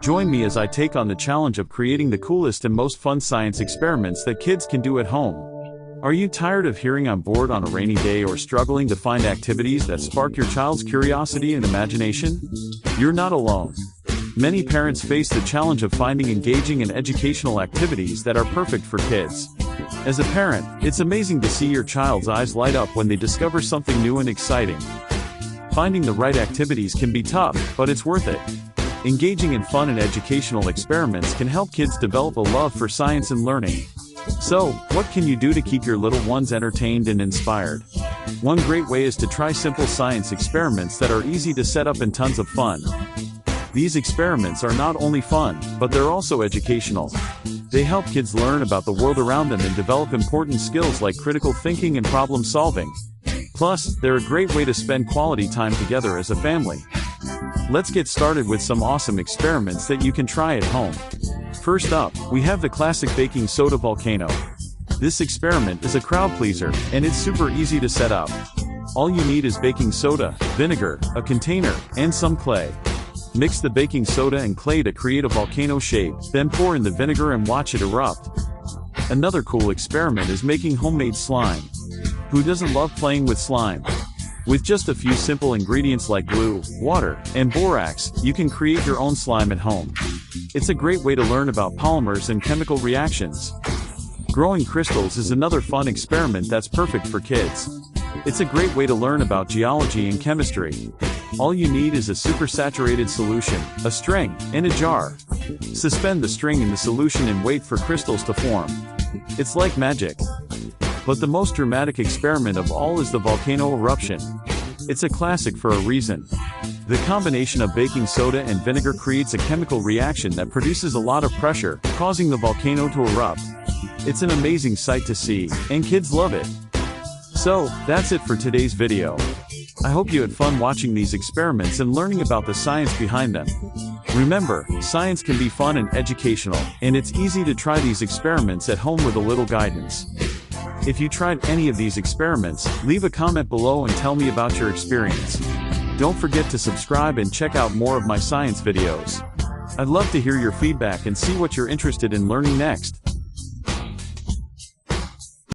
Join me as I take on the challenge of creating the coolest and most fun science experiments that kids can do at home. Are you tired of hearing I'm bored on a rainy day or struggling to find activities that spark your child's curiosity and imagination? You're not alone. Many parents face the challenge of finding engaging and educational activities that are perfect for kids. As a parent, it's amazing to see your child's eyes light up when they discover something new and exciting. Finding the right activities can be tough, but it's worth it. Engaging in fun and educational experiments can help kids develop a love for science and learning. So, what can you do to keep your little ones entertained and inspired? One great way is to try simple science experiments that are easy to set up and tons of fun. These experiments are not only fun, but they're also educational. They help kids learn about the world around them and develop important skills like critical thinking and problem solving. Plus, they're a great way to spend quality time together as a family. Let's get started with some awesome experiments that you can try at home. First up, we have the classic baking soda volcano. This experiment is a crowd pleaser, and it's super easy to set up. All you need is baking soda, vinegar, a container, and some clay. Mix the baking soda and clay to create a volcano shape, then pour in the vinegar and watch it erupt. Another cool experiment is making homemade slime. Who doesn't love playing with slime? With just a few simple ingredients like glue, water, and borax, you can create your own slime at home. It's a great way to learn about polymers and chemical reactions. Growing crystals is another fun experiment that's perfect for kids. It's a great way to learn about geology and chemistry. All you need is a supersaturated solution, a string, and a jar. Suspend the string in the solution and wait for crystals to form. It's like magic. But the most dramatic experiment of all is the volcano eruption. It's a classic for a reason. The combination of baking soda and vinegar creates a chemical reaction that produces a lot of pressure, causing the volcano to erupt. It's an amazing sight to see, and kids love it. So, that's it for today's video. I hope you had fun watching these experiments and learning about the science behind them. Remember, science can be fun and educational, and it's easy to try these experiments at home with a little guidance. If you tried any of these experiments, leave a comment below and tell me about your experience. Don't forget to subscribe and check out more of my science videos. I'd love to hear your feedback and see what you're interested in learning next.